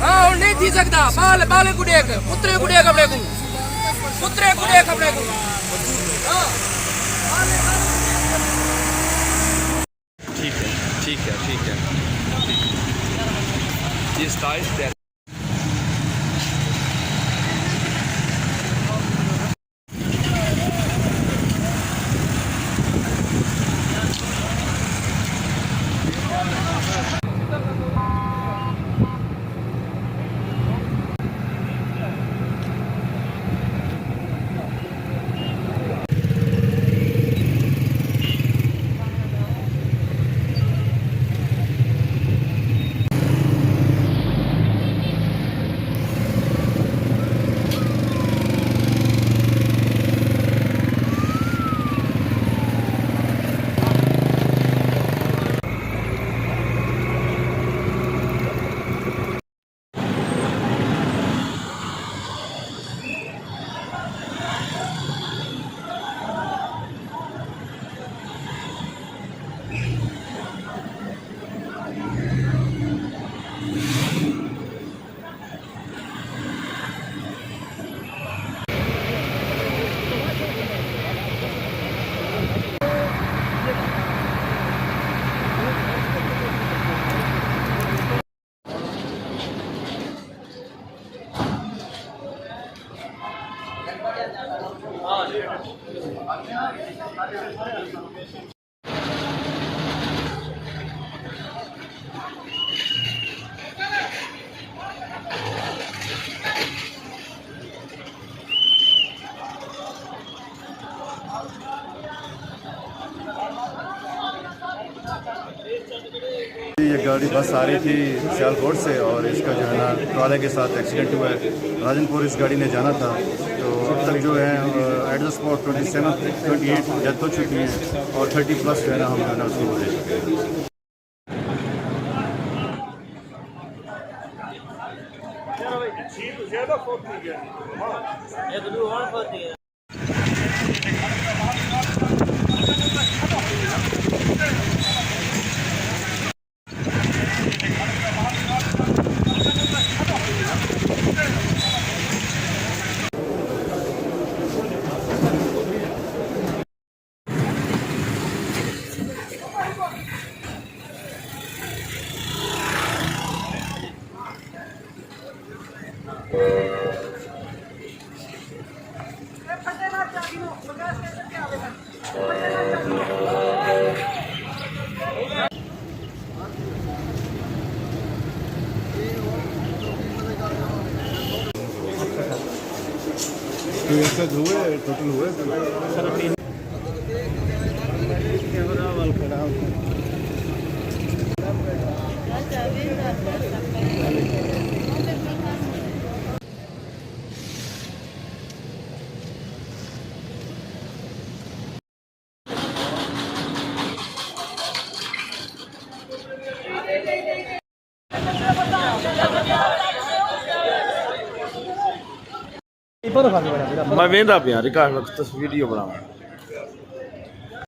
हाँ नहीं थी सकता बाल बाल गुड़े पुत्रे गुड़े अपने को पुत्रे गुड़े अपने को ठीक है ठीक है ठीक है ठीक है ये स्टाइल ये गाड़ी बस आ रही थी सियालकोट से और इसका जो है ना ट्राले के साथ एक्सीडेंट हुआ है। राजनपुर इस गाड़ी ने जाना था। तो अब तक जो है एट द स्पॉट 28 डेथ हो चुकी है और 30 प्लस जो है ना हम जो है ना उसको ले चुके हैं। हुए टोटल हुए मैं वेंदा पिया रिकॉर्ड वीडियो बनावा